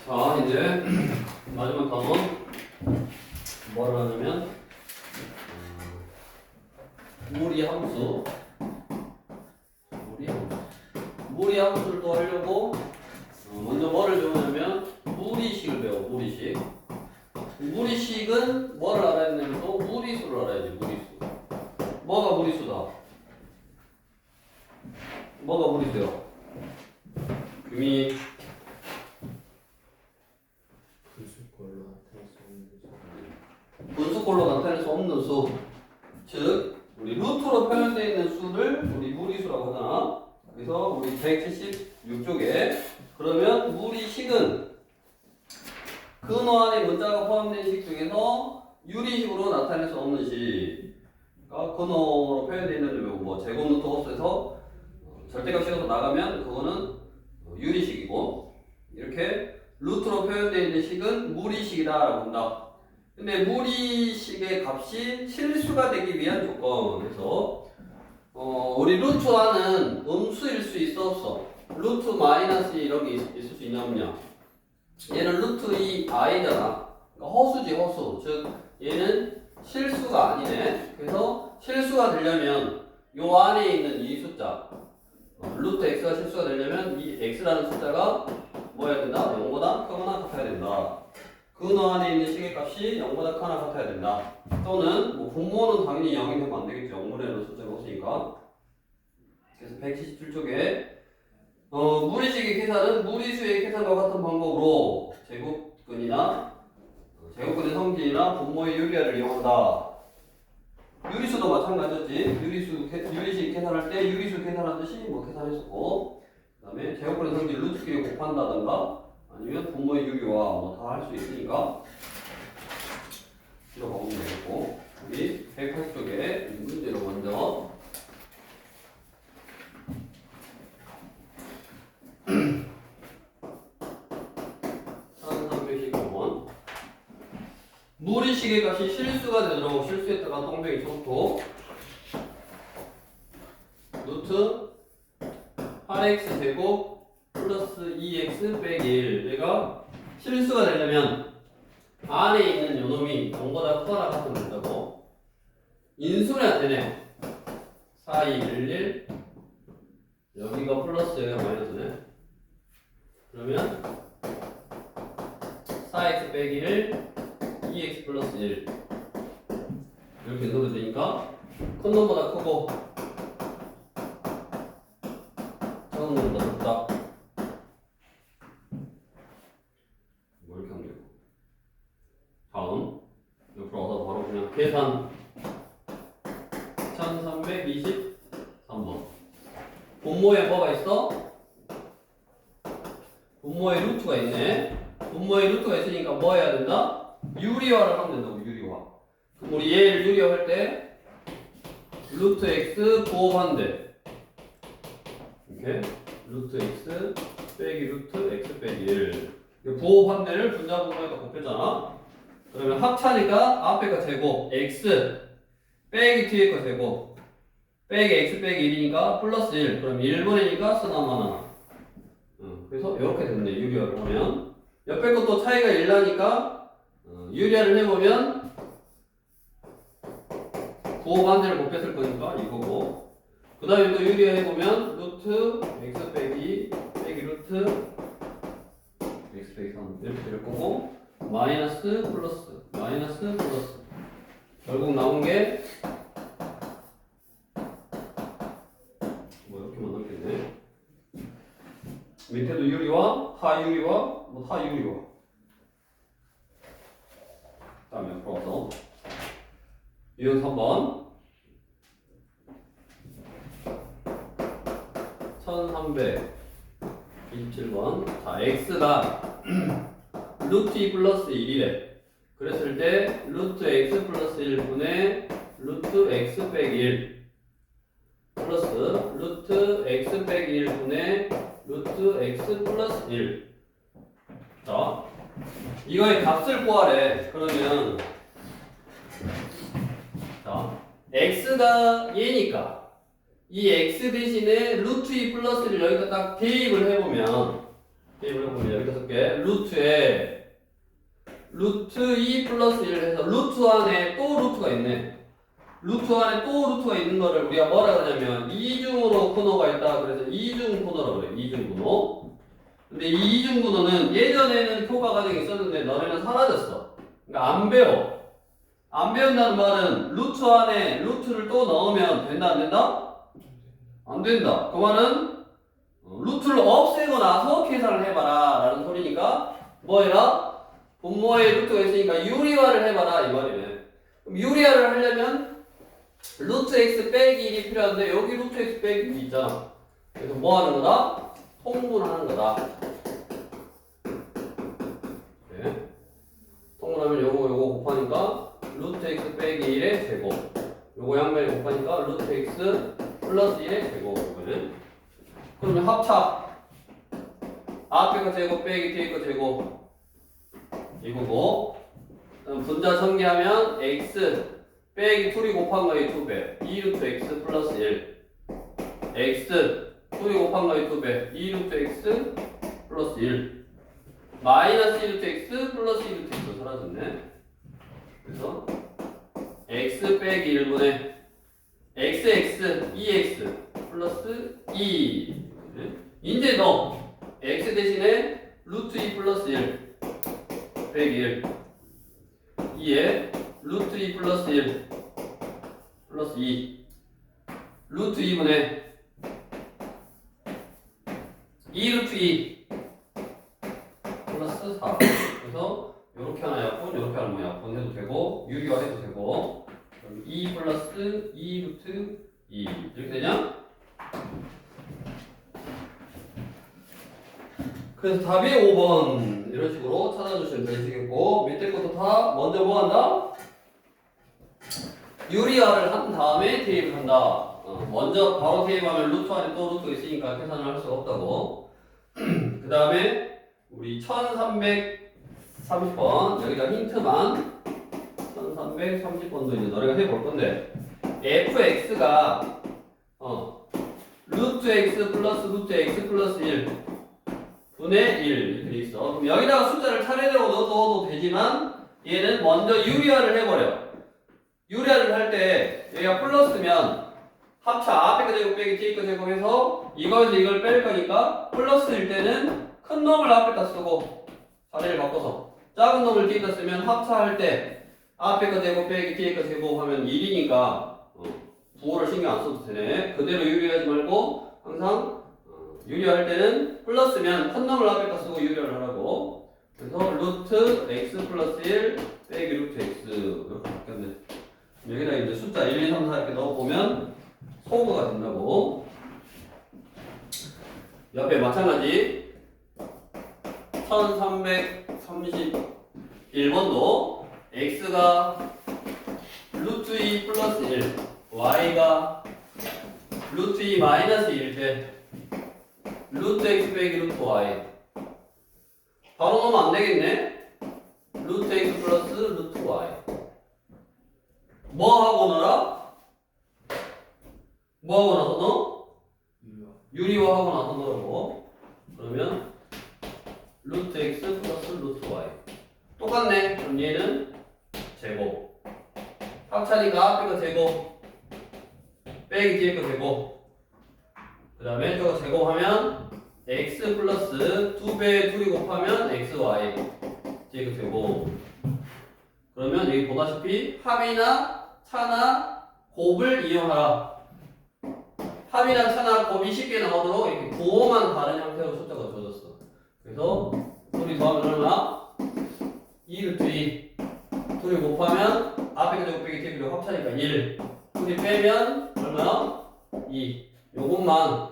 자, 이제 마지막 단원 뭐를 하냐면 무리함수. 무리함수를 또 하려고 먼저 뭐를 배우냐면 무리식을 배워. 무리식. 무리식은 뭐를 알아야 되냐면 또 무리수를 알아야지. 무리수. 뭐가 무리수다? 뭐가 무리수요? 금이 분수꼴로 나타낼 수 없는 수. 즉 우리 루트로 표현되어 있는 수를 우리 무리수라고 하잖아. 그래서 우리 176쪽에 그러면 무리식은 근호 안에 문자가 포함된 식 중에서 유리식으로 나타낼 수 없는 식. 그러니까 근호로 표현되어 있는 뭐 제곱 루트 홀수에서 절대값 씌워서 나가면 그거는 유리식이고, 이렇게 루트로 표현되어 있는 식은 무리식이다라고 한다. 근데 무리식의 값이 실수가 되기 위한 조건. 그래서 우리 루트 안은 음수일 수 있어 없어? 루트 마이너스 이런 게 있을 수 있냐 없냐? 얘는 루트 2 i잖아. 그러니까 허수지 허수. 즉 얘는 실수가 아니네. 그래서 실수가 되려면 요 안에 있는 이 숫자 루트 x가 실수가 되려면 이 x라는 숫자가 뭐 해야 된다? 0보다 크거나 같아야 된다. 근호 안에 있는 식의 값이 0보다 크거나 같아야 된다. 또는 뭐 분모는 당연히 0이 되면 안 되겠죠. 0분의 숫자가 없으니까. 그래서 177쪽에 무리식의 계산은 무리수의 계산과 같은 방법으로 제곱근의 성질이나 분모의 유리화를 이용한다. 유리수도 마찬가지였지. 유리식 계산할 때 유리수 계산하듯이 뭐 계산했었고, 그 다음에 제곱근의 성질 루트끼리 곱한다든가 아니면 분모의 유리화 뭐 다 할 수 있으니까 들어가보면 되겠고, 우리 180쪽에 문제로 먼저 1315번 무리식의 값이 실수가 되도록 실수했다가 똥배기 쳤고 루트 8x 제곱 플러스 2x 빼기 1. 얘가 실수가 되려면 안에 있는 요놈이 0보다 크거나 같으면 된다고. 인수는 안 되네요. 4, 2, 1, 1 여기가 플러스 여기가 마이너스네. 그러면 4x 빼기 1 2x 플러스 1 이렇게 넣어도 되니까 큰 놈보다 크고 작은 놈보다 작다. 뭐 이렇게 하면 되고, 다음 옆으로 와서 바로 그냥 계산. 1323번 분모에 뭐가 있어? 분모에 루트가 있네. 분모에 루트가 있으니까 뭐 해야 된다? 유리화를 하면 된다고. 유리화. 그럼 우리 얘를 유리화할 때 루트 x 부호반대 이렇게 루트 x 빼기 루트 x 빼기 1 부호반대를 분자분모에다 곱했잖아. 그러면 합차니까 앞에 거 제곱 x 빼기 뒤에 거 제곱 빼기 x 빼기 1이니까 플러스 1. 그럼 1분의니까 쓰나마나. 그래서 이렇게 됐네. 유리화를 하면 옆에 것도 차이가 1 나니까 유리화를 해보면 부호 반대를 곱했을 거니까 이거고, 그 다음에 또 유리화 해보면 루트 x 빼기 루트 x 빼기 3 이렇게 될 거고, 마이너스 플러스 결국 나온 게 뭐 이렇게만 남겠네. 밑에도 유리화, 하유리화, 뭐 하유리화. 다음에 옆으로 와서 유형 3번 1327번. 자, x가 루트 2 플러스 1이래. 그랬을 때 루트 x 플러스 1분의 루트 x 빼기 1 플러스 루트 x 빼기 1분의 루트 x 플러스 1. 자, 이거의 값을 구하래. 그러면 자, x가 얘니까 이 x 대신에 루트 2 플러스를 여기다 딱 대입을 해보면 대입을 해보면 여기다 쓸게. 루트에 루트 2 플러스 1 해서 루트 안에 또 루트가 있네. 루트 안에 또 루트가 있는 거를 우리가 뭐라 그러냐면 이중으로 코너가 있다. 그래서 이중 코너라고 그래. 이중 코너. 근데 이 이중 코너는 예전에는 교과 과정이 있었는데 너네는 사라졌어. 그러니까 안 배워. 안 배운다는 말은 루트 안에 루트를 또 넣으면 된다 안 된다? 안 된다. 그 말은 루트를 없애고 나서 계산을 해봐라 라는 소리니까 뭐 해라? 분모에 루트가 있으니까 유리화를 해봐라 이 말이네. 그럼 유리화를 하려면 루트 x 빼기 1이 필요한데 여기 루트 x 빼기 1이 있잖아. 그래서 뭐 하는 거다? 통분하는 거다. 네. 통분하면 요거 곱하니까 루트 x 빼기 1의 제곱. 요거 양면에 곱하니까 루트 x 플러스 1의 제곱. 이거는. 그러면 합차. 앞에 거 제곱 빼기 뒤에 거 제곱. 이거고. 그럼 분자 전개하면 x 빼기 2이 곱한 거의 2배. 2루트 x 플러스 1. x 2이 곱한 거의 2배. 2루트 x 플러스 1. 마이너스 1루트 x 플러스 1루트 x 사라졌네. 그래서 x 빼기 1분의 xx 2x 플러스 2. 이제 너 x 대신에 루트 2 플러스 1 빼기 1 2에 루트 2 플러스 1 플러스 2 루트 2분의 2 루트 2 플러스 4. 그래서 이렇게 하나 약분, 이렇게 하나 뭐 약분 해도 되고 유리화 해도 되고 2 플러스 2 루트 2 이렇게 되냐? 그래서 답이 5번 이런 식으로 찾아주시면 되시겠고 밑에 것도 다 먼저 뭐 한다? 유리화를 한 다음에 대입을 한다. 먼저 바로 대입하면 루트 안에 또 루트가 있으니까 계산을 할 수가 없다고. 그 다음에 우리 1330번 여기다 힌트만 1330번도 이제 너네가 해볼 건데 fx가 루트 x 플러스 루트 x 플러스 1 분의 1 이렇게 돼 있어. 그럼 여기다가 숫자를 차례대로 넣어도 되지만 얘는 먼저 유리화를 해버려. 유리화를 할 때 여기가 플러스면 합차 앞에 거 제곱 빼기 뒤에 거 제곱해서 이거에서 이걸 뺄 거니까 플러스일 때는 큰 놈을 앞에다 쓰고 자리를 바꿔서 작은 놈을 뒤에다 쓰면 합차할 때 앞에 거 제곱 빼기 뒤에 거 제곱하면 1이니까 부호를 신경 안 써도 되네. 그대로 유리하지 말고 항상 유리할 때는 플러스면 큰 놈을 앞에다 쓰고 유리를 하라고. 그래서 루트 x 플러스 1 빼기 루트 x 이렇게 바뀌었네. 여기다 이제 숫자 1, 2, 3, 4 이렇게 넣어보면 소거가 된다고. 옆에 마찬가지 1331번도 x가 루트 2 플러스 1 y가 루트 2 마이너스 1일 때 루트 x 빼기 루트 y 바로 넣으면 안 되겠네. 루트 x 플러스 루트 y 뭐 하고 넣어라? 뭐 하고 나서 넣어? 유리화 하고 나서 넣으라고. 그러면 루트 x 플러스 루트 y 똑같네. 그럼 얘는 제곱 합차니까 앞에 거 제곱 빼기 뒤에 거 제곱 그 다음에 저거 제곱하면 x 플러스 2배 2이 곱하면 xy 뒤에 거 제곱. 그러면 여기 보다시피 합이나 차나 곱을 이용하라. 합이나 차나 곱이 쉽게 나오도록 이렇게 부호만 다른 형태로 숫자가 주어졌어. 그래서 둘이 더하면 얼마? 2루트 2 둘이 곱하면 앞에 거 제곱 빼기 뒤에 거 합차니까 1 둘이 빼면 얼마야? 2 요것만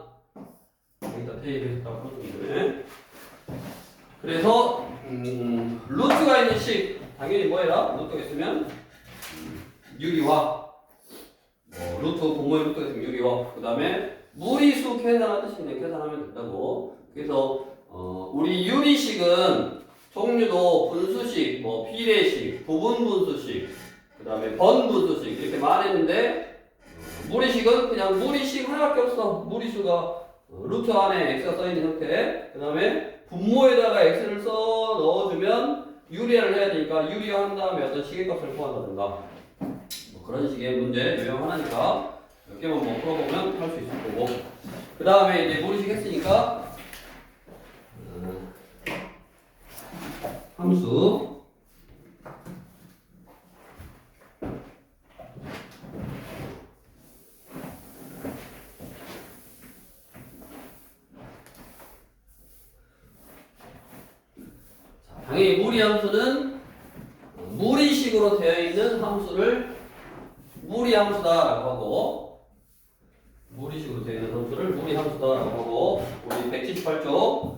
여기다 대입해서 딱 풀어주면 돼. 그래서 루트가 있는 식 당연히 뭐 해라? 루트가 있으면 유리화 루트 분모의 루트가 있으면 유리화 그 다음에 무리수 계산하듯이 그냥 계산하면 된다고. 그래서 우리 유리식은 종류도 분수식, 뭐 비례식, 부분분수식 그 다음에 번분수식 이렇게 말했는데 무리식은 그냥 무리식 하나밖에 없어. 무리수가 루트 안에 x가 써있는 형태. 그 다음에 분모에다가 x를 써 넣어주면 유리화를 해야 되니까 유리화한 다음에 어떤 시계값을 구한다든가 뭐 그런 식의 문제 유형 하나니까 몇 개만 뭐 풀어보면 할 수 있을 거고. 그 다음에 이제 모리식 했으니까 함수. 당연히 무리함수는 무리식으로 되어 있는 함수를 무리함수다라고 하고, 무리식으로 되어 있는 함수를 무리함수다라고 하고, 우리 178쪽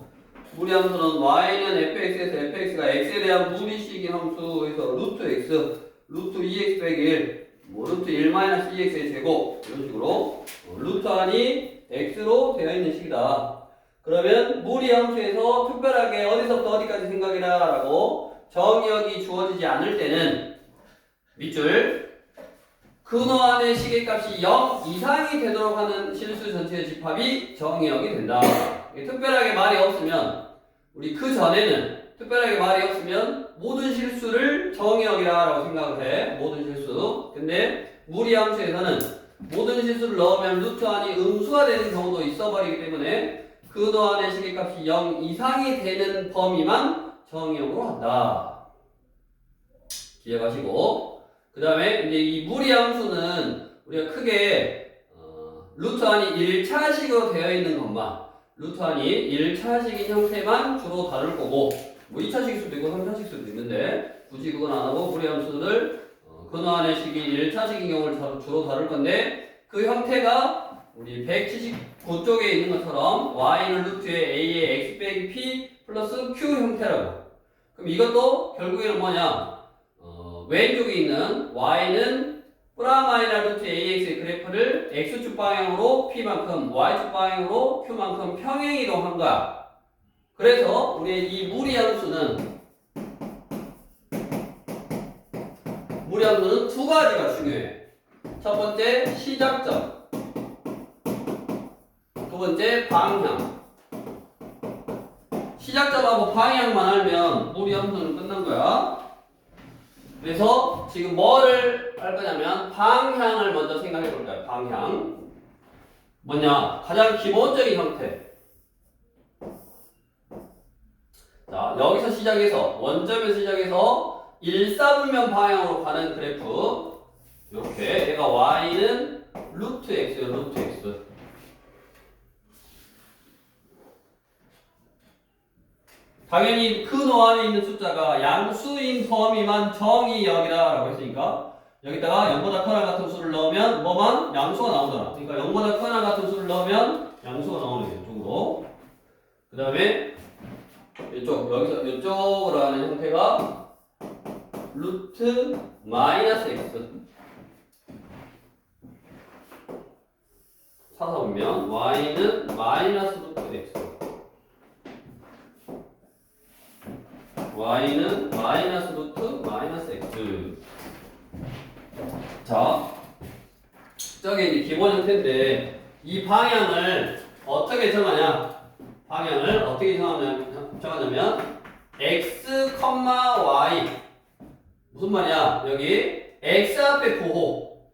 무리함수는 y는 fx에서 fx가 x에 대한 무리식인 함수에서 루트 x, 루트 2x 빼기 1, 뭐 루트 1 마이너스 2x의 제곱 이런 식으로 루트 안이 x로 되어 있는 식이다. 그러면 무리함수에서 특별하게 어디서부터 어디까지 생각이라 라고 정의역이 주어지지 않을 때는 밑줄 근호 안의 시계값이 0 이상이 되도록 하는 실수 전체의 집합이 정의역이 된다. 특별하게 말이 없으면 우리 그 전에는 특별하게 말이 없으면 모든 실수를 정의역이라 라고 생각을 해. 모든 실수. 근데 무리함수에서는 모든 실수를 넣으면 루트 안이 음수가 되는 경우도 있어버리기 때문에 근호 안의 시계값이 0 이상이 되는 범위만 정의역으로 한다. 기억하시고, 그 다음에 이제 이 무리함수는 우리가 크게 루트 안이 1차식으로 되어 있는 것만, 루트 안이 1차식인 형태만 주로 다룰 거고, 뭐 2차식일 수도 있고 3차식일 수도 있는데 굳이 그건 안 하고 무리함수를 근호 안의 식이 1차식인 경우를 주로 다룰 건데, 그 형태가 우리 179쪽에 있는 것처럼 y는 루트의 a의 x 빼기 p 플러스 q 형태라고. 그럼 이것도 결국에는 뭐냐? 왼쪽에 있는 y는 프라마이나 루트 ax의 그래프를 x축 방향으로 p만큼, y축 방향으로 q만큼 평행 이동한 거야. 그래서 우리의 이 무리함수는 두 가지가 중요해. 첫 번째 시작점, 두 번째 방향. 시작점하고 방향만 알면 무리함수는 끝난 거야. 그래서 지금 뭐를 할 거냐면 방향을 먼저 생각해 볼 거야. 방향 뭐냐? 가장 기본적인 형태. 자, 여기서 시작해서 원점에서 시작해서 일사분면 방향으로 가는 그래프. 이렇게 얘가 y는 루트 x예요. 루트 x. 당연히 근호 안에 있는 숫자가 양수인 범위만 정의역이다 라고 했으니까 여기다가 0보다 커나 같은 수를 넣으면 뭐만? 양수가 나오잖아. 그러니까 0보다 커나 같은 수를 넣으면 양수가 나오는 거예요. 이쪽으로. 그 다음에 이쪽, 여기서 이쪽으로 하는 형태가 루트 마이너스 x. 사서 보면 y는 마이너스 루트 x. y는 마이너스 루트 마이너스 x. 자, 저게 이제 기본 형태인데 이 방향을 어떻게 정하냐? 방향을 어떻게 정하냐면 x, y. 무슨 말이야? 여기 x 앞에 부호.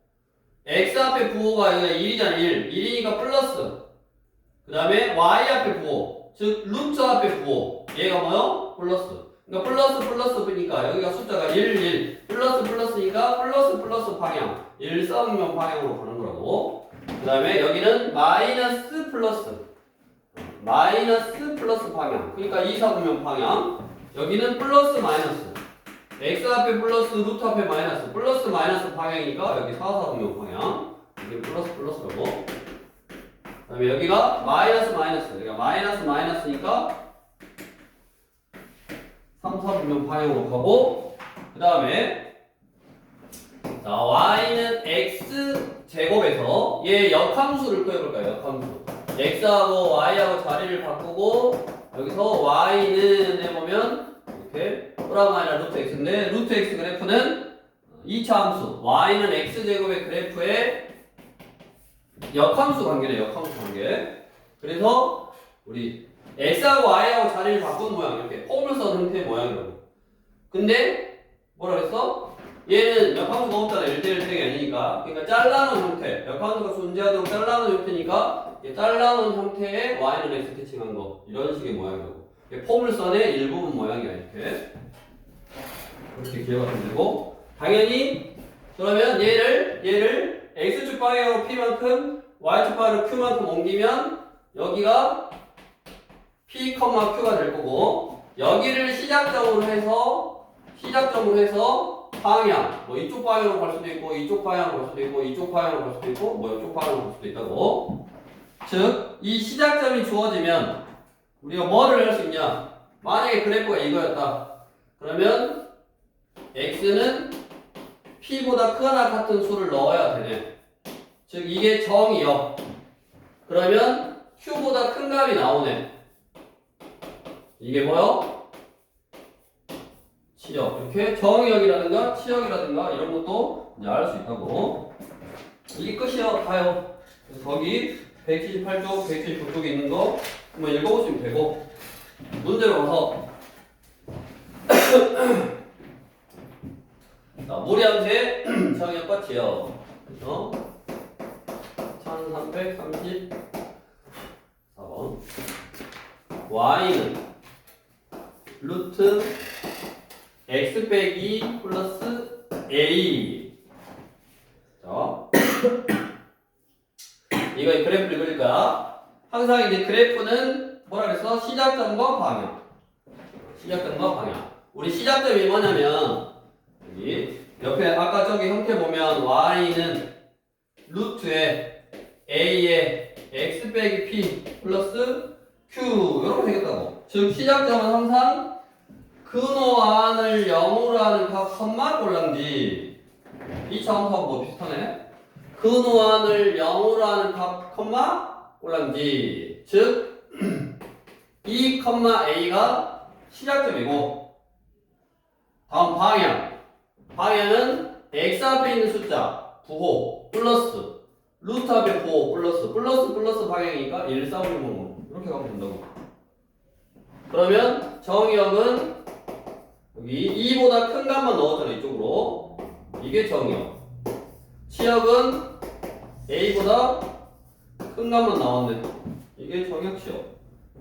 x 앞에 부호가 여기가 1이잖아. 1이니까 플러스. 그 다음에 y 앞에 부호. 즉 루트 앞에 부호. 얘가 뭐요? 플러스. 그러니까 플러스 보니까 여기가 숫자가 1 플러스니까 플러스 방향 1사분면 방향으로 가는 거라고. 그 다음에 여기는 마이너스 플러스 방향, 그러니까 2사분면 방향. 여기는 플러스 마이너스, x 앞에 플러스 루트 앞에 마이너스, 플러스 마이너스 방향이니까 여기 4사분면 방향. 이게 플러스라고. 그 다음에 여기가 마이너스 여기가 마이너스니까 3, 4분면 방향으로 가고, 그 다음에 자, y는 x 제곱에서 얘 역함수를 구해볼까요? 역함수. x하고 y하고 자리를 바꾸고 여기서 y는 해보면 이렇게 프라마이나 루트 x인데 루트 x 그래프는 2차 함수 y는 x 제곱의 그래프의 역함수 관계네. 역함수 관계. 그래서 우리 x하고 y하고 자리를 바꾼 모양 이렇게 폼을 써 형태의 모양이라고. 근데 뭐라 그랬어? 얘는 역함수가 없잖아. 1대1 대응이 아니니까. 그러니까 잘라놓은 형태. 역함수가 존재하도록 잘라놓은 형태니까 잘라놓은 형태의 y는 x 대칭한 거. 이런 식의 모양이라고. 포물선의 일부분 모양이야. 이렇게. 그렇게 기억하시면 되고. 당연히 그러면 얘를 x축 방향으로 p만큼 y축 방향으로 q만큼 옮기면 여기가 p, q가 될 거고 여기를 시작점으로 해서 방향 뭐 이쪽 방향으로 갈 수도 있고 이쪽 방향으로 갈 수도 있고 이쪽 방향으로 갈 수도 있고 뭐 이쪽 방향으로 갈 수도 있다고. 즉 이 시작점이 주어지면 우리가 뭐를 할 수 있냐. 만약에 그래프가 이거였다. 그러면 x는 p보다 크거나 같은 수를 넣어야 되네. 즉 이게 정이요. 그러면 q보다 큰 값이 나오네. 이게 뭐요? 치역. 이렇게 정의역이라든가 치역이라든가 이런 것도 이제 알 수 있다고. 이게 끝이요. 다요. 그래서 거기 178쪽, 179쪽에 있는 거 한번 읽어보시면 되고 문제로 가서 자, 무리함수의 정의역과 치역. 그래서 1334번 y는 루트 x 빼기 플러스 a. 자, 이거 그래프를 그릴 거야. 항상 이제 그래프는 뭐라 그랬어? 시작점과 방향. 시작점과 방향. 우리 시작점이 뭐냐면 여기 옆에 아까 저기 형태 보면 y는 루트에 a에 x 빼기 p 플러스 q 이렇게 되겠다고. 즉 시작점은 항상 근호안을 0으로 하는 값 컴마 꼴랑지. 이 차원하고 뭐 비슷하네. 근호안을 0으로 하는 값 컴마 꼴랑지. 즉 이 컴마 a가 시작점이고 다음 방향은 x 앞에 있는 숫자 부호 플러스 루트 앞에 부호 플러스 방향이니까 1, 4, 5, 6, 5 이렇게 가면 된다고. 그러면 정의역은 여기 2보다 큰 값만 넣었잖아. 이쪽으로. 이게 정의역. 치역은 a보다 큰 값만 나왔네. 이게 정의역 치역.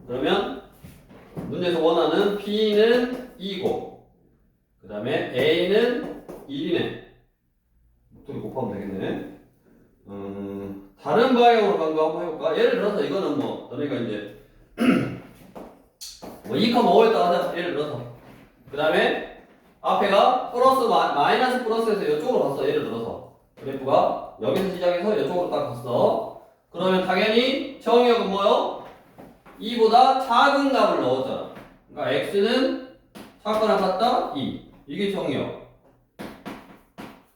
그러면 문제에서 원하는 b는 2고 그 다음에 a는 1이네. 둘이 곱하면 되겠네. 다른 방향으로 간 거 한번 해볼까? 예를 들어서 이거는 뭐 너네가 이제 뭐 2,5였다 하자. 예를 들어서 그 다음에 앞에가 플러스 마이너스 플러스에서 이쪽으로 갔어. 예를 들어서 그래프가 여기서 시작해서 이쪽으로 딱 갔어. 그러면 당연히 정의역은 뭐요? 2보다 작은 값을 넣었잖아. 그러니까 x는 작거나 같다 2. 이게 정의역.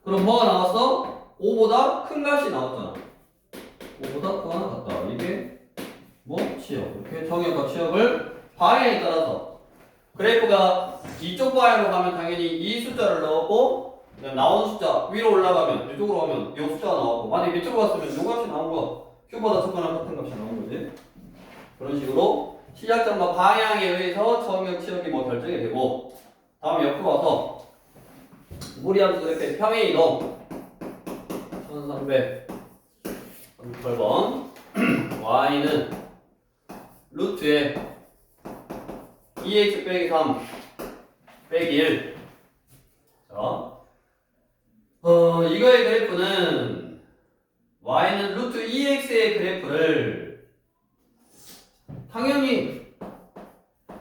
그럼 뭐가 나왔어? 5보다 큰 값이 나왔잖아. 5보다 크거나 같다. 이게 뭐? 치역. 이렇게 정의역과 치역을 방향에 따라서 그래프가 이쪽 방향으로 가면 당연히 이 숫자를 넣었고 나오는 숫자 위로 올라가면 이쪽으로 가면 이 숫자가 나오고 만약에 밑으로 갔으면 이 값이 나온 거 q보다 작거나 같은 값이 나온 거지. 그런 식으로 시작점과 방향에 의해서 정의역 치역이 뭐 결정이 되고 다음 옆으로 와서 무리함수 그래프의 평행 이동 1338번 y는 루트에 2x 빼기 3 빼기 1. 자, 이거의 그래프는 y는 루트 2x의 그래프를 당연히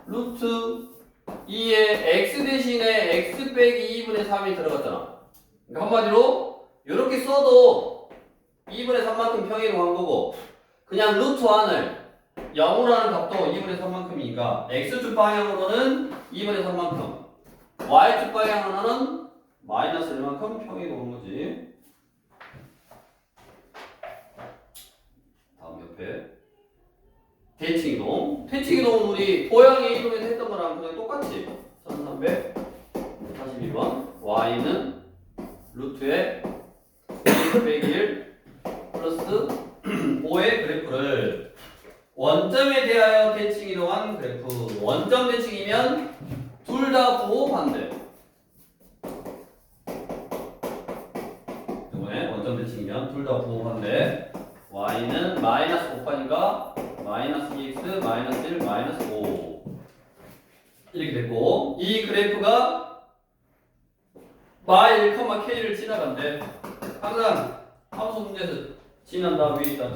루트 2에 x 대신에 x 빼기 2분의 3이 들어갔잖아. 그러니까 한마디로 이렇게 써도 2분의 3만큼 평행으로 간 거고 그냥 루트 1을 0으로 하는 값도 2분의 3만큼이니까 x축 방향으로는 2분의 3만큼 y축 방향으로는 마이너스 1만큼 평행으로 오는 거지. 다음 옆에 대칭이동. 대칭이동은 우리 도형의 이동에서 했던 거랑 그냥 똑같지. 1342번 y는 루트에 2 빼기 1 플러스 5의 그래프를 원점에 대하여 대칭 이동한 그래프. 원점 대칭이면 둘 다 부호 반대. 이번에 원점 대칭이면 둘 다 부호 반대. y는 마이너스 곱하니까 마이너스 2x 마이너스 1 마이너스 5 이렇게 됐고, 이 그래프가 y 1, k를 지나간대. 항상 함수 문제에서 지난다 위에 있다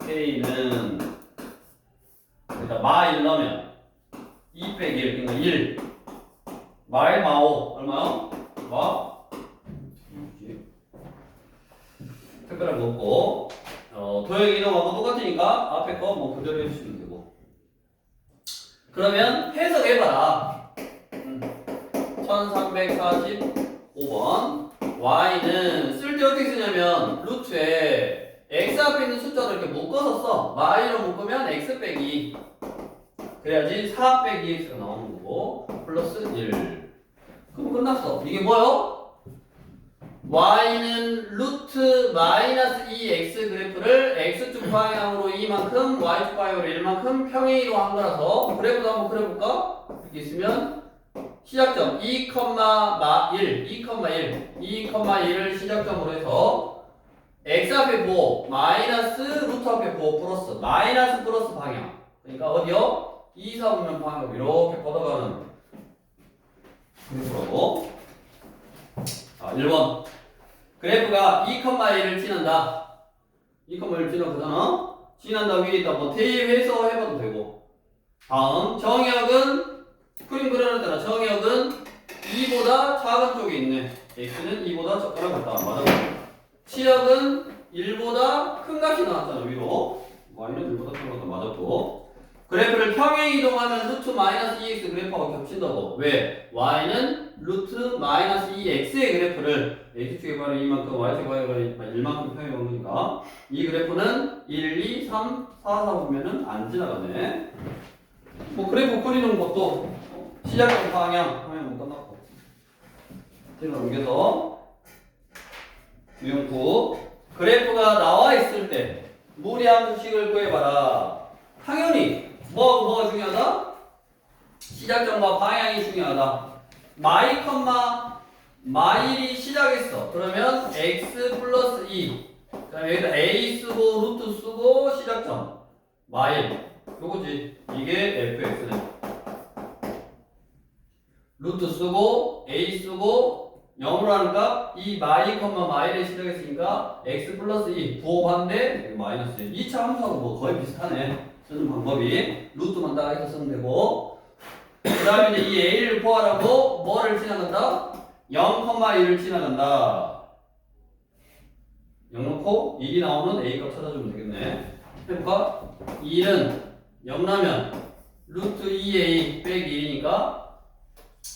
k는 일단 마1 넣으면 2 빼기 1, 그러니까 1 마일 마5 얼마요? 마 특별한 거 없고, 도형 이동하고 똑같으니까 앞에 거 뭐 그대로 해주시면 되고. 그러면 해석해봐라. 1345번 y는 쓸 때 어떻게 쓰냐면 루트에 x 앞에 있는 숫자를 이렇게 묶어서 써. 마이로 묶으면 x 빼기, 그래야지 4 빼기 x가 나오는 거고, 플러스 1. 그럼 끝났어. 이게 뭐요? y는 루트 마이너스 2x 그래프를 x축 방향으로 2만큼, y축 방향으로 1만큼 평행이로 한 거라서 그래프도 한번 그려볼까? 이렇게 있으면 시작점 2,1을 시작점으로 해서 x 앞에 부호 마이너스 루트 앞에 부호 플러스 마이너스 플러스 방향, 그러니까 어디요? 2, 4분면 방향으로 이렇게 뻗어가는 그래프라고. 자, 1번 그래프가 2,1을 지난다. 2,1을 지나거잖아. 지난다 위에 있다 뭐 대입해서 해봐도 되고. 다음 정역은 그림 그려놨잖아. 정역은 2보다 작은 쪽에 있네. x는 2보다 작거나 같다. 맞아. 치역은 1보다 큰 값이 나왔잖아. 위로 y는 1보다 큰 것도 맞았고. 그래프를 평행 이동하면 루트 마이너스 2x 그래프하고 겹친다고. 왜? y는 루트 마이너스 2x의 그래프를 x축에 바로 2만큼 y축에 바로 1만큼 평행 오니까 이 그래프는 1, 2, 3, 4, 4 보면은 안 지나가네. 뭐 그래프 그리는 것도 시작점 방향 하면 끝났고. 뒤로 옮겨서 유형 9 그래프가 나와 있을 때 무리한 수식을 구해봐라. 당연히 뭐가 중요하다? 시작점과 방향이 중요하다. 마일이 시작했어. 그러면 x 플러스 2. 그다음에 여기다 a 쓰고 루트 쓰고 시작점 마일. 요거지. 이게 fx는 루트 쓰고 a 쓰고 0으로 하니까 이 마일에 시작했으니까 x 플러스 2 부호 반대 마이너스 1. 2차 함수하고 뭐 거의 비슷하네. 쓰는 방법이 루트만 딱 해서 쓰면 되고, 그 다음에 이제 이 a를 구하라고 뭐를 지나간다? 0,1을 지나간다. 0 넣고 1이 나오는 a 값 찾아주면 되겠네. 해볼까? 1은 0 나면 루트 2a 빼기 1이니까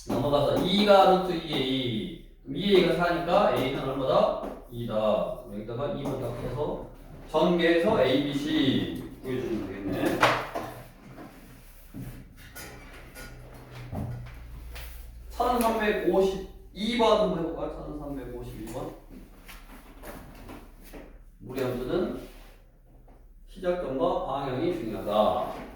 넘어가서 2가 루트 2a. 2a가 4니까 a는 얼마다? 2다. 여기다가 2만 딱 해서 전개해서 a, b, c 구해주면 되겠네. (1352번) 한번 해볼까요? 1352번. 무리 함수는 시작점과 방향이 중요하다.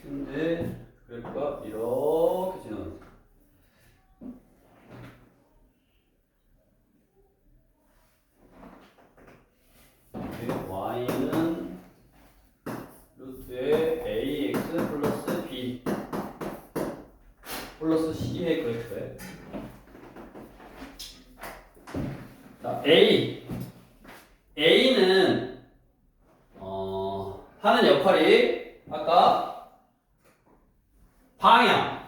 근데 그래프가 이렇게 지나가는 거야. y는 루트에 ax 플러스 b 플러스 c의 그래프에 자 a는 하는 역할이 아까 방향.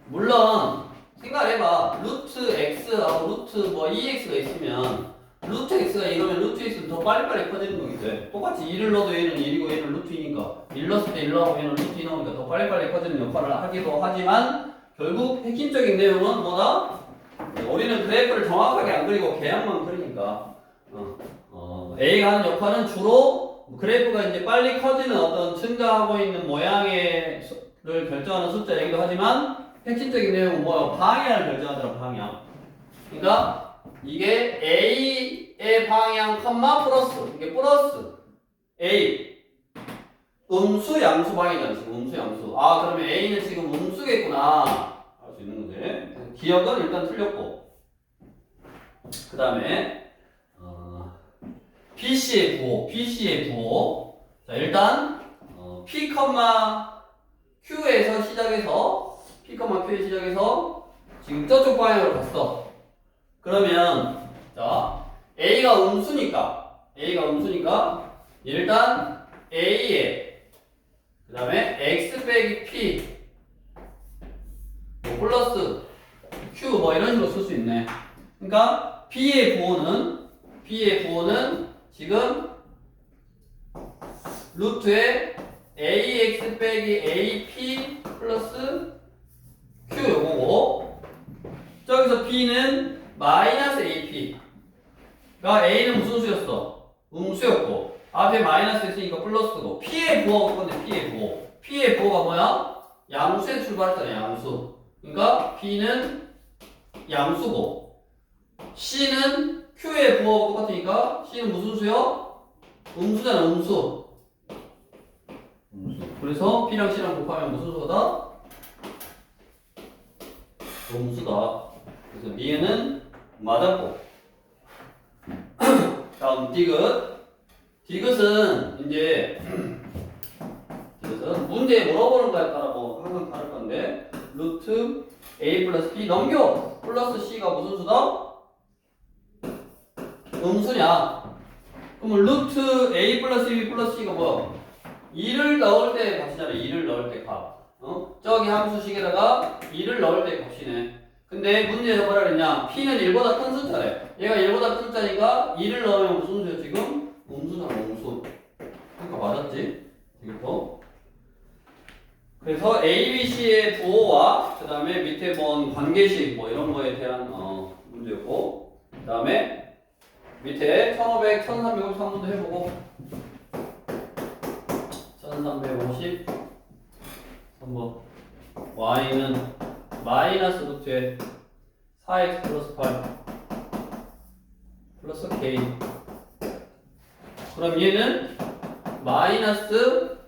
물론 생각해봐. 루트 루트 x하고 루트 뭐 2x가 있으면 루트 x가 이러면 루트 x는 더 빨리빨리 커지는 거겠죠. 똑같이 1을 넣어도 얘는 1이고 얘는 루트 2니까 1 넣었을 때 1 넣고 얘는 루트 2 넣으니까 더 빨리빨리 커지는 역할을 하기도 하지만 결국 핵심적인 내용은 뭐다? 우리는 그래프를 정확하게 안 그리고 개양만 그리니까 A가 하는 역할은 주로 그래프가 이제 빨리 커지는 어떤 증가하고 있는 모양을 결정하는 숫자이기도 하지만 핵심적인 내용은 뭐예요? 방향을 결정하더라. 방향. 그러니까 이게 A의 방향 컴마 플러스 이게 플러스 A 음수 양수 방향이잖아. 지금 음수 양수. 아 그러면 A는 지금 음수겠구나 알 수 있는 거지. 기억은 일단 틀렸고 그 다음에 BC의 부호 자 일단 P, Q에서 시작해서 P, Q에 시작해서 지금 저쪽 방향으로 갔어. 그러면 자 A가 음수니까 일단 A에 그 다음에 X 빼기 P 뭐 플러스 Q 뭐 이런 식으로 쓸 수 있네. 그러니까 B의 부호는 지금 루트에 AX 빼기 AP 플러스 Q 요거고 저기서 B는 마이너스 AP 그러니까 A는 무슨 수였어? 음수였고 앞에 마이너스 있으니까 플러스고 P의 부호가 건데 P의 부호가 뭐야? 양수에 출발했잖아. 양수. 그러니까 P는 양수고 C는 Q의 부호가 똑같으니까 C는 무슨 수요? 음수잖아. 음수. 그래서 P랑 C랑 곱하면 무슨 수다? 음수다. 그래서 미에는 맞았고 다음 디귿은 이제 문제에 물어보는 거에 따라 뭐 항상 다를 건데 루트 A 플러스 B 넘겨 플러스 C가 무슨 수다? 음수냐? 그러면 루트 A 플러스 B 플러스 C가 뭐야? 2를 넣을 때 값이잖아. 2를 넣을 때 값. 저기 함수식에다가 2를 넣을 때 값이네. 근데 문제에서 뭐라 그랬냐? P는 1보다 큰 숫자래. 얘가 1보다 큰 숫자니까 2를 넣으면 무슨 수야 지금? 음수잖아. 음수. 그러니까 맞았지? 이것도. 그래서 A, B, C의 부호와 그 다음에 밑에 본 관계식 뭐 이런 거에 대한 문제였고 그 다음에 밑에 1500, 1350 한번도 해보고 1350 한번 Y는 마이너스 루트에 4x 플러스 8 플러스 K 그럼 얘는 마이너스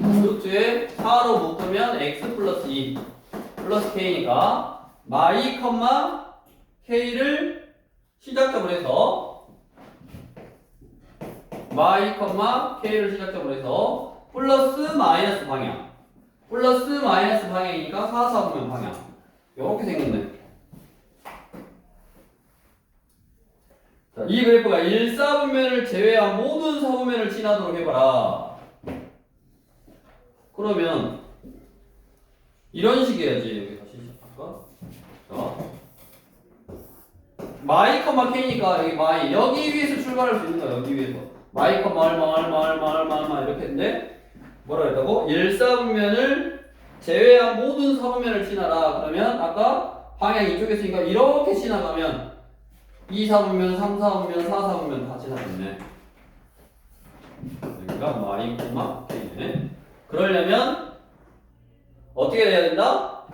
루트에 4로 묶으면 x 플러스 2 플러스 k니까 마이 컴마 k를 시작점으로 해서 마이 컴마 k를 시작점으로 해서 플러스 마이너스 방향이니까 4, 4분면 방향 이렇게 생겼네. 자, 이 그래프가 1, 4분면을 제외한 모든 4분면을 지나도록 해봐라. 그러면 이런 식이어야지. 여기 다시 할까? 자, 마이 컴마 k니까 여기 마이 여기 위에서 출발할 수 있는 거야. 여기 위에서 마이 컴마 얼마 이렇게 했는데 뭐라 그랬다고? 1, 4분면을 제외한 모든 4분면을 지나라. 그러면 아까 방향 이쪽에 있으니까 이렇게 지나가면 2, 4분면, 3, 4분면, 4, 4분면 다 지나갔네. 여기가 마이 콤마 k네. 그러려면 어떻게 돼야 된다?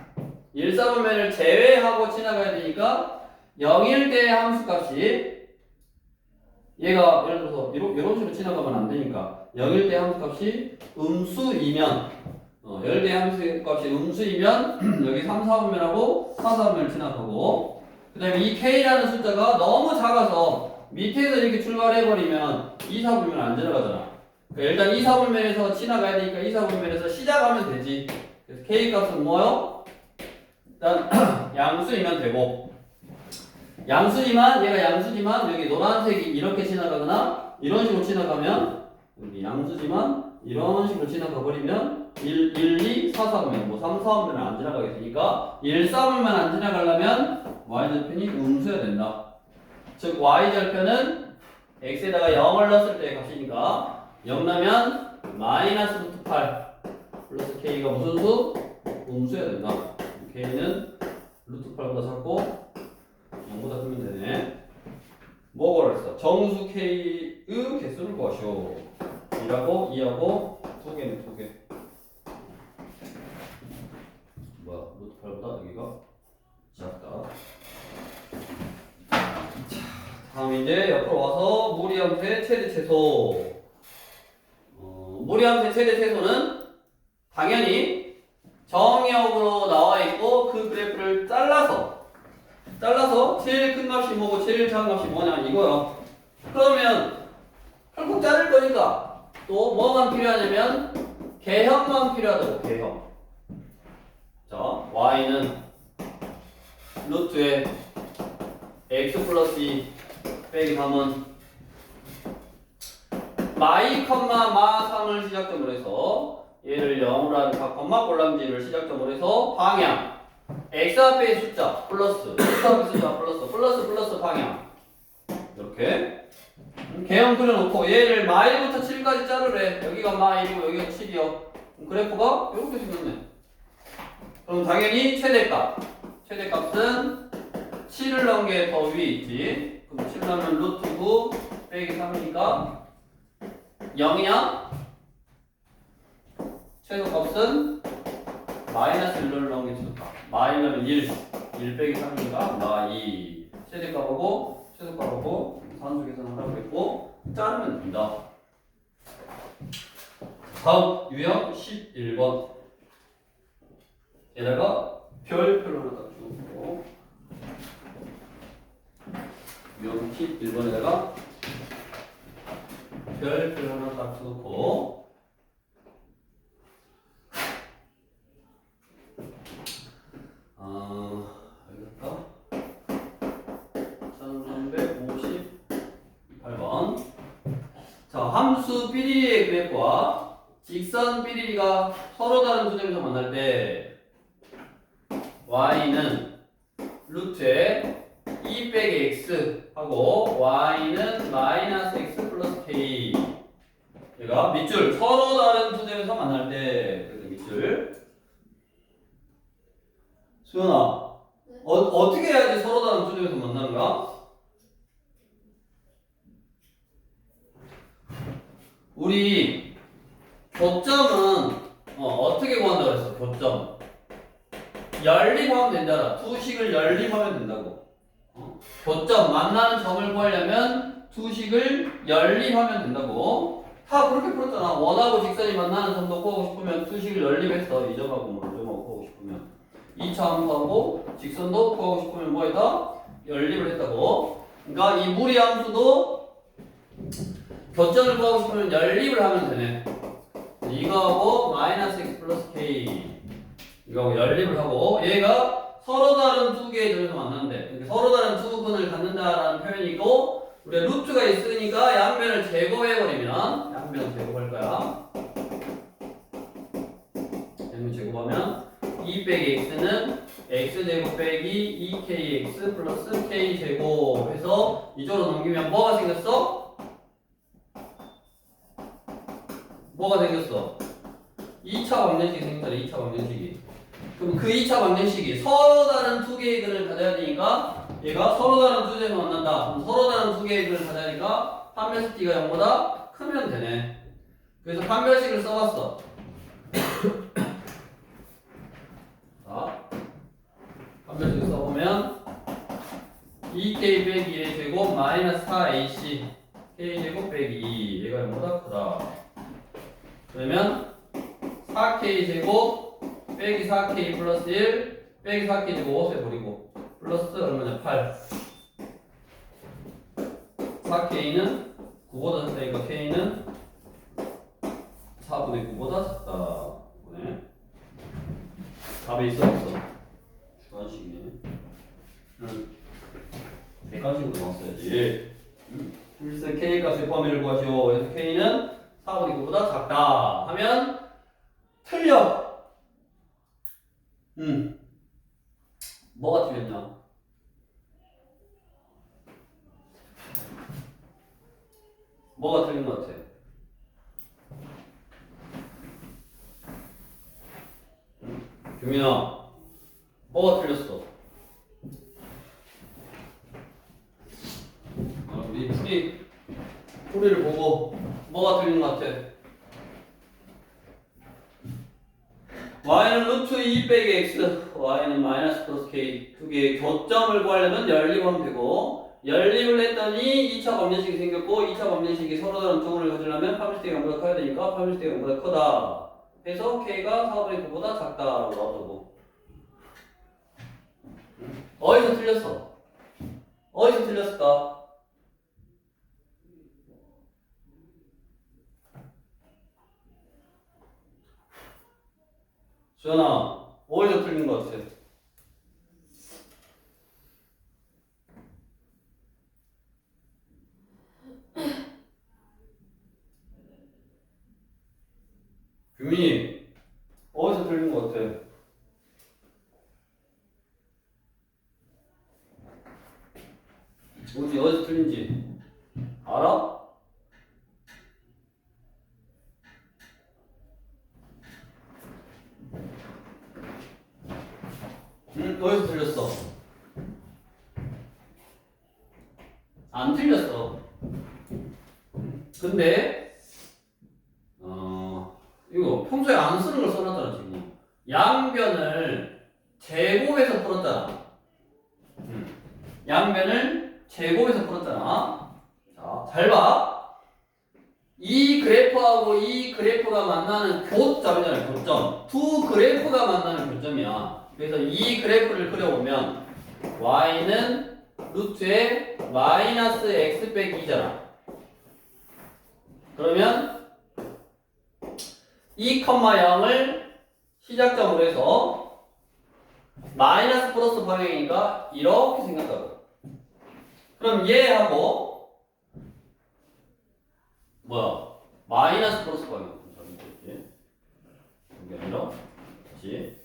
1, 4분면을 제외하고 지나가야 되니까 0일 때 함수값이 얘가 예를 들어서 이런 식으로 지나가면 안 되니까 0일 때 함수값이 음수이면 0일 때 함수값이 음수이면 여기 3, 4분면하고 4, 4분면을 지나가고 그 다음에 이 k라는 숫자가 너무 작아서 밑에서 이렇게 출발해버리면 2, 4분면 안 지나가잖아. 그러니까 일단 2, 4분면에서 지나가야 되니까 2, 4분면에서 시작하면 되지. 그래서 k 값은 뭐요? 일단 양수이면 되고 얘가 양수지만 여기 노란색이 이렇게 지나가거나 이런 식으로 지나가면 여기 양수지만 이런 식으로 지나가 버리면 1, 2, 4, 3면 뭐 3, 4면 안 지나가게 되니까 1, 3면 안 지나가려면 y절편이 음수여야 된다. 즉 y절편은 x에다가 0을 넣었을 때 값이니까 0 나면 마이너스 루트 8 플러스 k가 무슨 수? 음수여야 된다. k는 루트 8보다 작고 0보다 크면 되네. 뭐가 그랬어? 정수 k의 개수를 구하시오. 1하고 2하고 2개네 2개. 뭐야 루트 8보다 여기가 작다. 자, 다음 이제 옆으로 와서 무리함수의 최대 최소. 무리함수의 최대 최소는 당연히 정의역으로 나와 있고 그 그래프를 잘라서 제일 큰 값이 뭐고 제일 작은 값이 뭐냐 이거야. 그러면 결국 자를 거니까 또 뭐만 필요하냐면 개형만 필요하다고. 개형. 자, y는 루트에 x 플러스 2 빼기 3은 마이 컴마 마 3을 시작점으로 해서 얘를 0으로 하는 각 콤마 골람지를 시작점으로 해서 방향 x 앞에 숫자 플러스 x 앞에 숫자 플러스 방향 이렇게 개형 그려놓고 얘를 마일부터 7까지 자르래. 여기가 마1이고 여기가 7이요. 그래프가 이렇게 생겼네. 그럼 당연히 최대값은 7을 넣은 게 더 위에 있지. 그럼 7 넣으면 루트 9 빼기 3이니까 0이야? 최소값은 마이너스 1을 넣은 게 최소값. 마이너스 1 빼기 3이니까 마2 최소값하고 산수 계산하라고 했고 자르면 된다. 다음 유형 11번. 에다가 별표를 하나 딱 주고 유형 11번에다가 별표를 하나 딱 주고 알겠다. 1358번. 자, 함수 삐리리의 그래프와 직선 삐리리가 서로 다른 두 점에서 만날 때 y는 루트에 2 빼기 x 하고 y는 마이너스 x 플러스 k. 얘가 밑줄 서로 다른 두 점에서 만날 때 그래서 밑줄. 수연아, 네. 어떻게 해야지 서로 다른 두 점에서 만나는가? 우리 교점은 어떻게 구한다고 했어? 교점 연립하면 된다라. 두 식을 연립하면 된다고. 교점 만나는 점을 구하려면 두 식을 연립하면 된다고. 다 그렇게 풀었잖아. 원하고 직선이 만나는 점도 구하고 싶으면 두 식을 연립했어. 이 점하고 뭐 점하고 구하고 싶으면 2차 함수하고 직선도 구하고 싶으면 뭐 했다? 연립을 했다고. 그러니까 이 무리함수도 교점을 구하고 싶으면 연립을 하면 되네. 이거하고 마이너스 x 플러스 k 이거하고 연립을 하고 얘가 서로 다른 두 개의 점에서 만난대. 그러니까 서로 다른 두 근을 갖는다라는 표현이고 우리가 루트가 있으니까 양변을 제곱해버리면 양변 제곱할 거야. 양변 제곱하면 2 빼기 x는 x제곱 빼기 2kx 플러스 k제곱 해서 이쪽으로 넘기면 뭐가 생겼어? 뭐가 생겼어? 2차 방정식이 생겼잖아. 2차 방정식이. 그럼 그 2차 방정식이 서로 다른 두 개의 근을 가져야 되니까 얘가 서로 다른 두 점에서 만난다. 그럼 서로 다른 두 개의 근을 가져야 되니까 판별식 t가 0보다 크면 되네. 그래서 판별식을 써봤어. 자, 판별식을 써보면 2k 빼기 1의 제곱 마이너스 4ac k제곱 빼기 2 얘가 0보다 크다. 그러면 4k 제곱 빼기 4k 플러스 1 빼기 4k 제곱 5세 버리고 플러스 얼마냐 8 4k는 9보다 작다니까 k는 4분의 9보다 작다. 네. 답에 있어 없어? 주관식이네. 객관식으로 나왔어야지. 필수 k 값의 범위를 구하시오. 그래서 k는 4분의 9보다 작다 하면 틀려. 뭐가 틀렸냐? 뭐가 틀린 것 같아? 규민아, 뭐가 틀렸어? 우리 풀이를 보고 뭐가 틀린 것 같아? y는 루트 2 빼기 x, y는 마이너스 플러스 k 두 개의 교점을 구하려면 연립하면 되고, 연립을 했더니 2차 방정식이 생겼고, 2차 방정식이 서로 다른 조건을 가지려면 파멸시대가 0보다 커야 되니까 파멸시대가 0보다 크다 해서 k가 4분의 9보다 작다라고 나오고. 어디서 틀렸어? 어디서 틀렸을까? 수연아, 어디서 틀린 것 같아? 규민이, 어디서 틀린 것 같아? 어디서 틀린지 알아? 어디서 틀렸어? 안 틀렸어. 근데 이거 평소에 안 쓰는 걸 써놨잖아 지금. 양변을 제곱해서 풀었잖아. 양변을 제곱해서 풀었잖아. 자, 잘 봐. 이 그래프하고 이 그래프가 만나는 교점이잖아요. 교점. 두 그래프가 만나는 교점이야. 그래서 이 그래프를 그려보면 y는 루트에 마이너스 x 빼기 2잖아. 그러면 2,0을 시작점으로 해서 마이너스 플러스 방향이니까 이렇게 생겼다고. 그럼 얘하고 뭐야? 마이너스 플러스 방향. 이게 아니라 그렇지.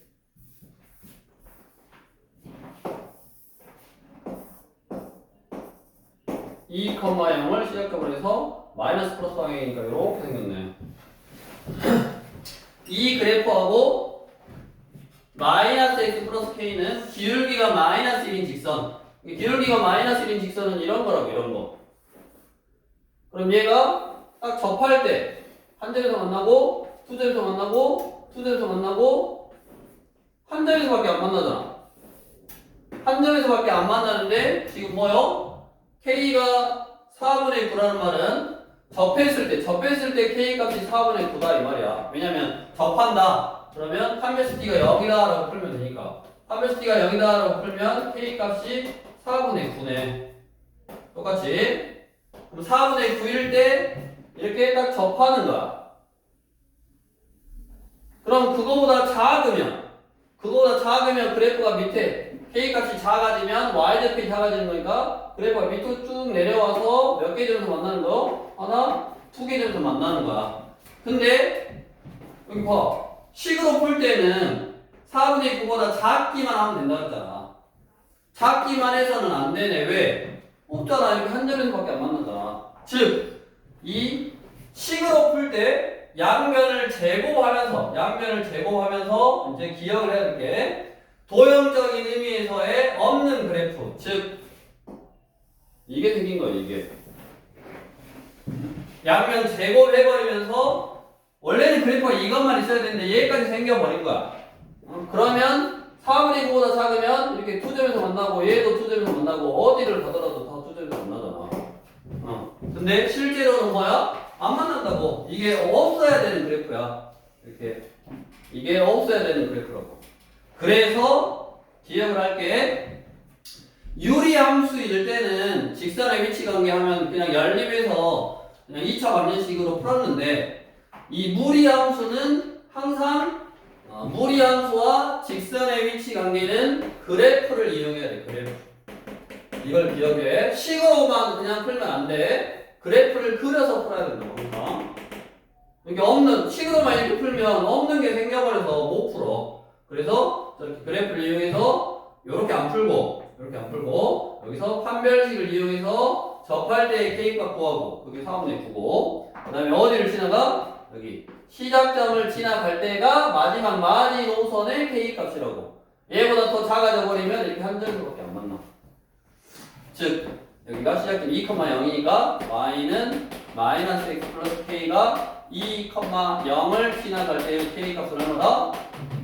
이 0을 시작점으로 해서 마이너스 플러스 방향이니까 이렇게 생겼네. 이 그래프하고 마이너스 x 플러스 k는 기울기가 마이너스 1인 직선. 기울기가 마이너스 1인 직선은 이런 거라고, 이런 거. 그럼 얘가 딱 접할 때 한 점에서 만나고 두 점에서 만나고 두 점에서 만나고 한 점에서밖에 안 만나잖아. 한 점에서밖에 안 만나는데 지금 뭐요? k가 4분의 9라는 말은 접했을 때 k 값이 4분의 9다 이 말이야. 왜냐면 접한다. 그러면 판별시티가 0이다 라고 풀면 되니까. 판별시티가 0이다 라고 풀면 k 값이 4분의 9네. 똑같이. 그럼 4분의 9일 때 이렇게 딱 접하는 거야. 그럼 그거보다 작으면 그래프가 밑에 k 값이 작아지면 y좌표가 작아지는 거니까 그래프가 밑으로 쭉 내려와서 몇 개 점에서 만나는 거? 하나, 두 개 점에서 만나는 거야. 근데 여기 봐. 식으로 풀 때는 4분의 9보다 작기만 하면 된다고 했잖아. 작기만 해서는 안 되네. 왜? 없잖아. 이렇게 한 점에서밖에 안 만나잖아. 즉 이 식으로 풀 때 양변을 제곱하면서 이제 기억을 해야 될 게 도형적인 의미에서의 없는 그래프. 즉 이게 생긴 거예요. 이게 양변 제곱을 해버리면서 원래는 그래프가 이것만 있어야 되는데 얘까지 생겨버린 거야. 그러면 4분의 9보다 작으면 이렇게 투점에서 만나고 얘도 투점에서 만나고 어디를 가더라도 다 투점에서 만나잖아. 근데 실제로는 뭐야? 안 만난다고. 이게 없어야 되는 그래프야. 이렇게 이게 없어야 되는 그래프라고. 그래서 기억을 할게. 유리함수일 때는 직선의 위치 관계하면 그냥 연립해서 그냥 2차 방정식으로 풀었는데 이 무리함수는 항상 무리함수와 직선의 위치 관계는 그래프를 이용해야 돼. 그래프. 이걸 기억해. 식으로만 그냥 풀면 안 돼. 그래프를 그려서 풀어야 된다고. 이렇게 없는, 식으로만 이렇게 풀면 없는 게 생겨버려서 못 풀어. 그래서 저렇게 그래프를 이용해서 이렇게 안 풀고, 이렇게 안 풀고, 여기서 판별식을 이용해서 접할 때의 K값 구하고, 그게 4분의 9고, 그 다음에 어디를 지나가? 여기. 시작점을 지나갈 때가 마지막 마지노선의 K값이라고. 얘보다 더 작아져 버리면 이렇게 한 점수밖에 안 만나. 즉, 여기가 시작점 2,0이니까 y는 마이너스 x 플러스 k가 2,0을 지나갈 때의 k값은 얼마다?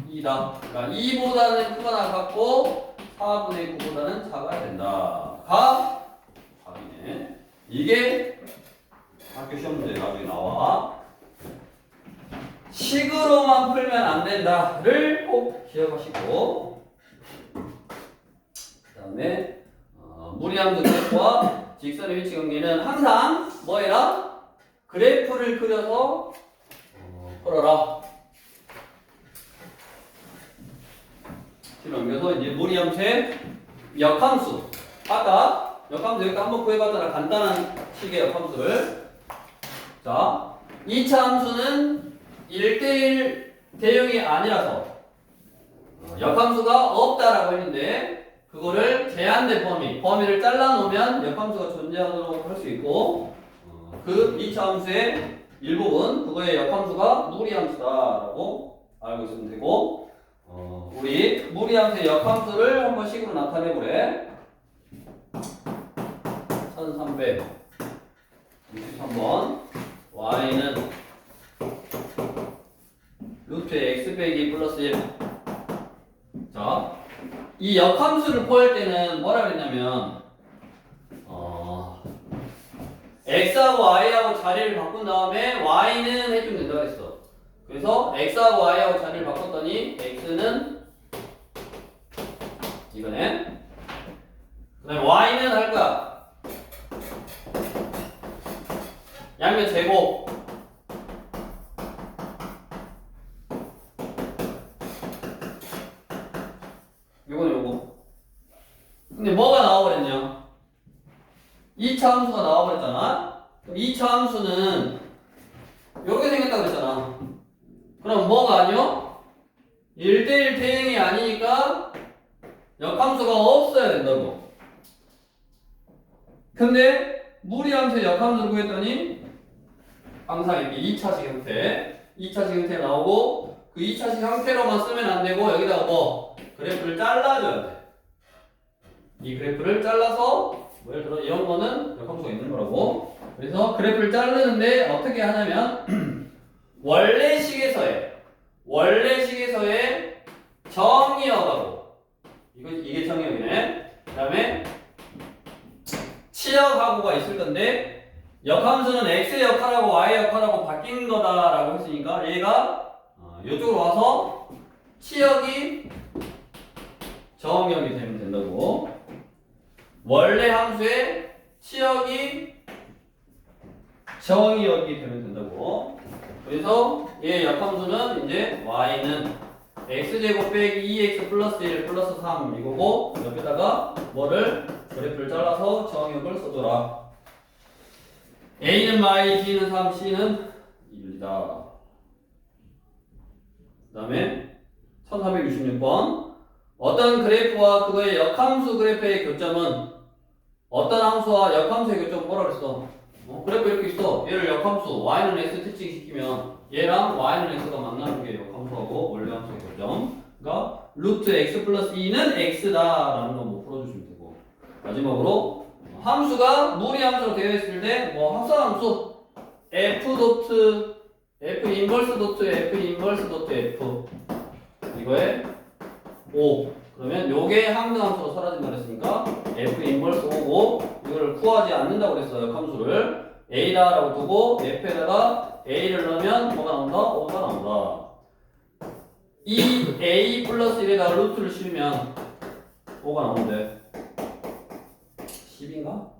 2다. 그러니까 2보다는 크거나 같고 4분의 9보다는 작아야 된다. 가? 답이네. 이게 학교 시험 문제 나중에 나와. 식으로만 풀면 안 된다를 꼭 기억하시고, 그 다음에 무리함수 그래프와 직선의 위치 관계는 항상 뭐 해라? 그래프를 그려서 풀어라. 뒤로 넘겨서 이제 무리함수의 역함수. 아까 역함수 여기 한번 구해봤잖아. 간단한 식의 역함수를. 자, 2차 함수는 1대1 대응이 아니라서 역함수가 없다라고 했는데, 그거를 제한된 범위를 잘라놓으면 역함수가 존재하도록 할 수 있고, 그 2차 함수의 일부분, 그거의 역함수가 무리함수다라고 알고 있으면 되고, 우리 무리함수의 역함수를 한번 식으로 나타내보래. 1363번 y는 루트의 x 빼기 플러스 1. 자, 이 역함수를 구할 때는 뭐라 그랬냐면 x하고 y하고 자리를 바꾼 다음에 y는 해주면 된다고 했어. 그래서 x하고 y하고 자리를 바꿨더니 x는 이거네. 그 다음에 y는 할 거야. 양면 제곱. 요거는 요거. 근데 뭐가 나와버렸냐? 2차 함수가 나와버렸잖아? 그럼 2차 함수는 요렇게 생겼다고 그랬잖아. 그럼 뭐가 아니요? 1대1 대응이 아니니까 역함수가 없어야 된다고. 근데 무리함수의 역함수를 구했더니 항상 이렇게 2차식 형태, 2차식 형태 나오고, 그 2차식 형태로만 쓰면 안 되고 여기다가 뭐 그래프를 잘라줘야 돼. 이 그래프를 잘라서 뭐 예를 들어 이런 거는 역함수가 있는 거라고. 그래서 그래프를 자르는데 어떻게 하냐면 원래식에서의 정의역하고, 이게 정의역이네. 그 다음에 치역하고가 있을 건데, 역함수는 x 역할하고 y 역할하고 바뀐 거다라고 했으니까 얘가 이쪽으로 와서 치역이 정역이 되면 된다고. 원래 함수의 치역이 정의역이 되면 된다고. 그래서 얘 역함수는 이제 y는 x제곱 빼기 2x 플러스 1 플러스 3 이거고, 옆에다가 뭐를 그래프를 잘라서 정역을 써줘라. a는 마이, b는 3, c는 1이다. 그 다음에 1366번 어떤 그래프와 그거의 역함수 그래프의 교점은, 어떤 함수와 역함수의 교점은 뭐라 그랬어? 그래프 이렇게 있어. 얘를 역함수 y는 x 특징 시키면 얘랑 y는 x가 만나는 게 역함수하고 원래 함수의 교점. 그러니까 루트 x 플러스 2는 x다 라는 거 뭐 풀어주시면 되고, 마지막으로 함수가 무리함수로 되어 있을 때 뭐 합성함수 f 도트 f 인버스 도트 f 인버스 도트 f 이거에 5, 그러면 요게 항등함수로 사라진다 그랬으니까 f 인버스 5고, 이걸 구하지 않는다고 그랬어요. 함수를 a다라고 두고 f에다가 a를 넣으면 뭐가 나온다? 5가 나온다. 이 a 플러스 1에다가 루트를 씌우면 5가 나오는데 10인가?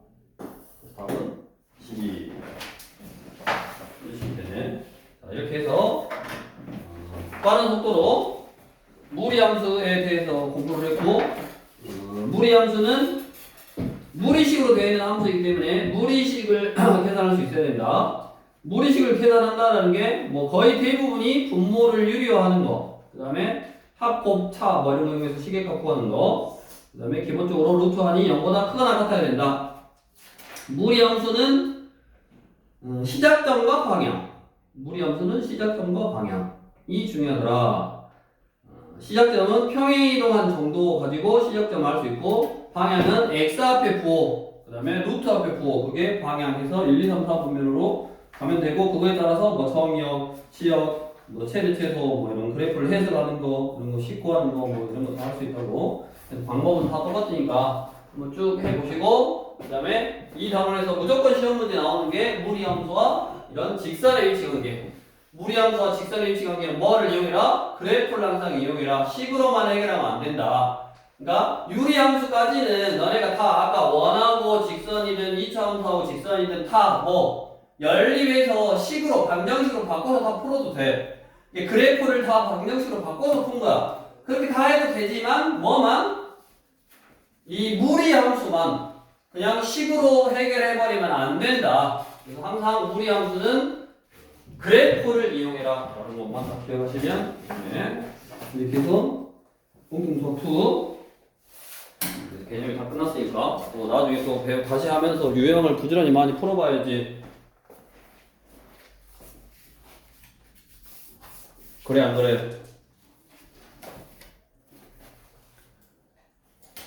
답은 12. 이러시면 되네. 자, 이렇게 해서 빠른 속도로 무리함수에 대해서 공부를 했고, 무리함수는 무리식으로 되어 있는 함수이기 때문에 무리식을 계산할 수 있어야 된다. 무리식을 계산한다는 게 뭐 거의 대부분이 분모를 유리화하는 거, 그 다음에 합, 곱, 차 뭐 이런 거 이용해서 시계값 구하는 거, 그 다음에 기본적으로 루트 한이 0보다 크거나 같아야 된다. 무리 함수는 시작점과 방향, 무리 함수는 시작점과 방향이 중요하더라. 시작점은 평행 이동한 정도 가지고 시작점 알 수 있고, 방향은 x 앞에 부호, 그 다음에 루트 앞에 부호, 그게 방향에서 1, 2, 3, 4 분면으로 가면 되고, 그거에 따라서 뭐 정역, 지역, 뭐 최대 최소 뭐 이런 그래프를 해석하는 거, 그런 거 싣고 하는 거 뭐 이런 거 다 할 수 있다고. 그래서 방법은 다 똑같으니까 한번 쭉 해보시고, 그 다음에 이 단원에서 무조건 시험 문제 나오는 게 무리함수와 이런 직선의 위치 관계. 무리함수와 직선의 위치 관계는 뭐를 이용해라? 그래프를 항상 이용해라. 식으로만 해결하면 안 된다. 그러니까 유리함수까지는 너네가 다 아까 원하고 직선이든 2차함수하고 직선이든 다 뭐 연립해서 식으로 방정식으로 바꿔서 다 풀어도 돼. 그래프를 다 방정식으로 바꿔서 푼 거야. 그렇게 다 해도 되지만 뭐만? 이 무리함수만 그냥 식으로 해결해버리면 안 된다. 그래서 항상 무리함수는 그래프를 이용해라 라는 것만 딱 기억하시면 네. 이렇게 해서 공통수학 2 개념이 다 끝났으니까 또 나중에 또 다시 하면서 유형을 부지런히 많이 풀어봐야지. 그래 안 그래?